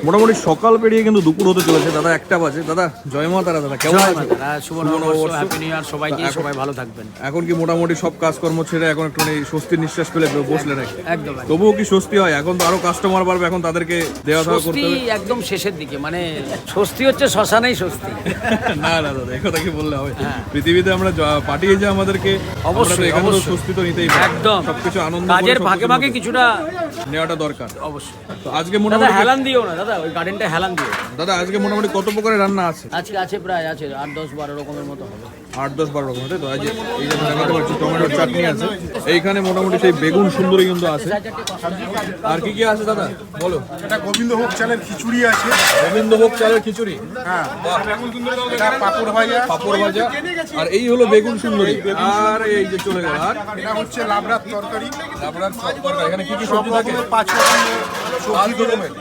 মোটামুটি সকাল পেরিয়ে কিন্তু দুপুর হতে চলেছে দাদা, 1টা বাজে। দাদা জয় মা তারা, দাদা কেমন আছেন? শুভ নববর্ষ, হ্যাপি নিউ ইয়ার সবাইকে, সবাই ভালো থাকবেন। এখন কি মোটামুটি সব কাজকর্ম ছেড়ে এখন একটু স্বস্তির নিঃশ্বাস ফেলে বসলে নাকি? একদম তবুও কি স্বস্তি হয়? এখন তো আরো কাস্টমার বাড়বে, এখন তাদেরকে দেওয়া দেওয়া করতে হবে। একদম শেষের দিকে, মানে স্বস্তি হচ্ছে শ্মশানেই স্বস্তি। না না দাদা, এই কথা কি বললে হবে? পৃথিবীতে আমরা পাঠিয়েছে আমাদেরকে, অবশ্যই এখানে তো স্বস্তি তো নিতেই হবে। একদম সবকিছু আনন্দ কাজের ফাঁকে ফাঁকে কিছুটা নেওয়াটা দরকার অবশ্যই। তো আজকে দাদা মোটামুটি হেলান দিও না দাদা, ওই গার্ডেনটা হেলান দিও। দাদা আজকে মোটামুটি কত প্রকারের রান্না আছে? আজকে আছে প্রায় 8-10-12 রকমের মতো হবে। 8-10-12 রকম, তাই তো? আজ এই যে দেখাতে পাচ্ছি টমেটোর চাটনি আছে, এইখানে মোটামুটি সেই বেগুন সুন্দরী কিন্তু আছে। আর কি কি আছে দাদা বলো? এটা গোবিন্দভোগ চালের খিচুড়ি আছে। গোবিন্দভোগ চালের খিচুড়ি, হ্যাঁ, এটা পাপড় ভাজা। পাপড় ভাজা, আর এই হলো বেগুন সুন্দরী। আর এই যে চলে গেল, আর এটা হচ্ছে লাবড়ার তরকারি। আপনার এখানে কি কি সব সবজি থাকে? রকমের 5 রকমের সবজি রকমের।